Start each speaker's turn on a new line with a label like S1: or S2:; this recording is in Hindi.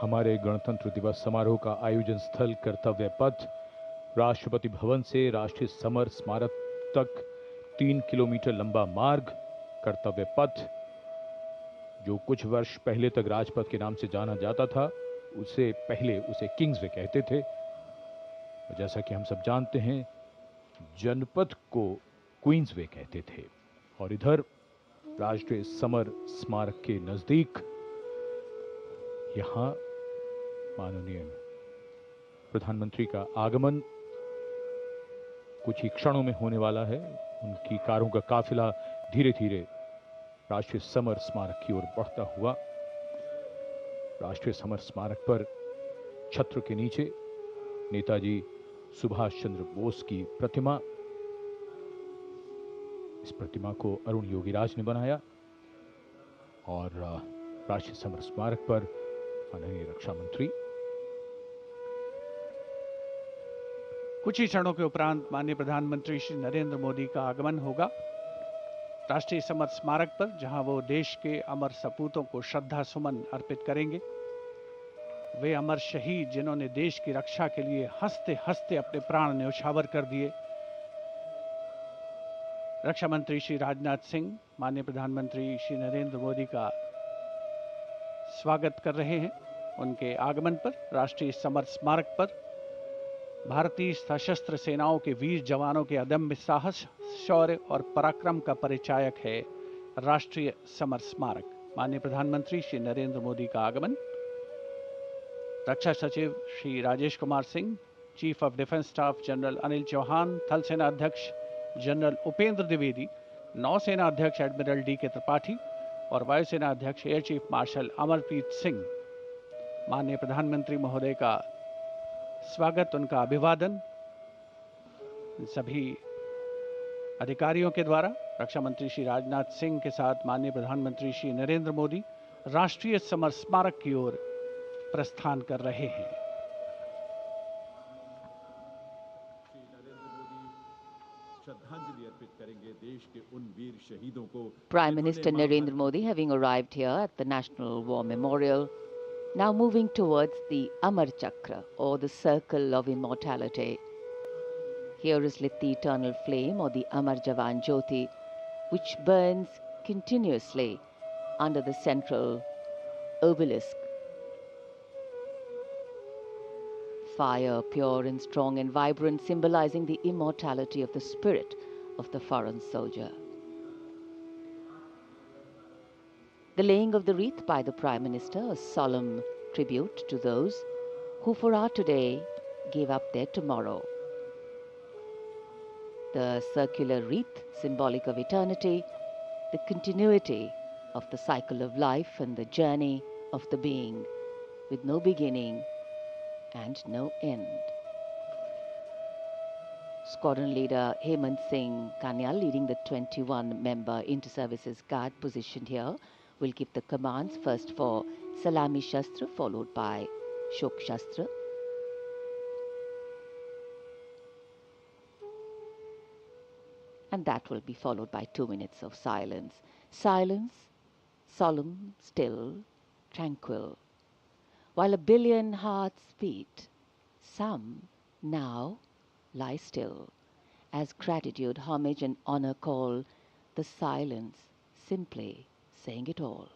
S1: हमारे गणतंत्र दिवस समारोह का आयोजन स्थल कर्तव्य पथ राष्ट्रपति भवन से राष्ट्रीय समर स्मारक तक 3 किलोमीटर लंबा मार्ग कर्तव्य पथ, जो कुछ वर्ष पहले तक राजपथ के नाम से जाना जाता था, उससे पहले उसे किंग्सवे कहते थे। जैसा कि हम सब जानते हैं, जनपथ को क्वींसवे कहते थे। और इधर राष्ट्रीय समर स्मारक के नजदीक यहां माननीय प्रधानमंत्री का आगमन कुछ ही क्षणों में होने वाला है। उनकी कारों का काफिला धीरे धीरे राष्ट्रीय समर स्मारक की ओर बढ़ता हुआ, राष्ट्रीय समर स्मारक पर छत्र के नीचे नेताजी सुभाष चंद्र बोस की प्रतिमा, इस प्रतिमा को अरुण योगीराज ने बनाया और राष्ट्रीय समर स्मारक पर माननीय रक्षा मंत्री।
S2: कुछ ही क्षणों के उपरांत माननीय प्रधानमंत्री श्री नरेंद्र मोदी का आगमन होगा राष्ट्रीय समर स्मारक पर, जहां वो देश के अमर सपूतों को श्रद्धा सुमन अर्पित करेंगे। वे अमर शहीद जिन्होंने देश की रक्षा के लिए हंसते हंसते अपने प्राण न्यौछावर कर दिए। रक्षा मंत्री श्री राजनाथ सिंह माननीय प्रधानमंत्री श्री नरेंद्र मोदी का स्वागत कर रहे हैं। उनके आगमन पर राष्ट्रीय समर स्मारक पर भारतीय सशस्त्र सेनाओं के वीर जवानों के अदम्य साहस, शौर्य और पराक्रम का परिचायक है राष्ट्रीय समर स्मारक। माननीय प्रधानमंत्री श्री नरेंद्र मोदी का आगमन। रक्षा सचिव Shri Rajesh Kumar Singh, chief of defence staff general Anil Chauhan, थल सेना अध्यक्ष जनरल उपेंद्र द्विवेदी, नौसेना अध्यक्ष एडमिरल डी.के. त्रिपाठी और वायुसेना अध्यक्ष air chief marshal Amarpreet Singh, माननीय प्रधानमंत्री महोदय का स्वागत, उनका अभिवादन सभी अधिकारियों के द्वारा। रक्षा मंत्री श्री राजनाथ सिंह के साथ माननीय प्रधानमंत्री श्री नरेंद्र मोदी राष्ट्रीय समर स्मारक की ओर प्रस्थान कर रहे हैं।
S3: श्रद्धांजलि अर्पित करेंगे देश के उन वीर शहीदों को।
S4: Prime Minister Narendra Modi having arrived here at the National War Memorial, now moving towards the Amar Chakra, or the Circle of Immortality. Here is lit the eternal flame, or the Amar Jawan Jyoti, which burns continuously under the central obelisk. Fire, pure and strong and vibrant, symbolizing the immortality of the spirit of the foreign soldier. The laying of the wreath by the Prime Minister, a solemn tribute to those who for our today gave up their tomorrow. The circular wreath, symbolic of eternity, the continuity of the cycle of life and the journey of the being, with no beginning and no end. Squadron leader Hemant Singh Kanyal, leading the 21-member inter-services guard positioned here, will give the commands first for Salami Shastra, followed by Shok Shastra. And that will be followed by 2 minutes of silence. Silence, solemn, still, tranquil. While a billion hearts beat, some now lie still, as gratitude, homage and honor call the silence, simply saying it all.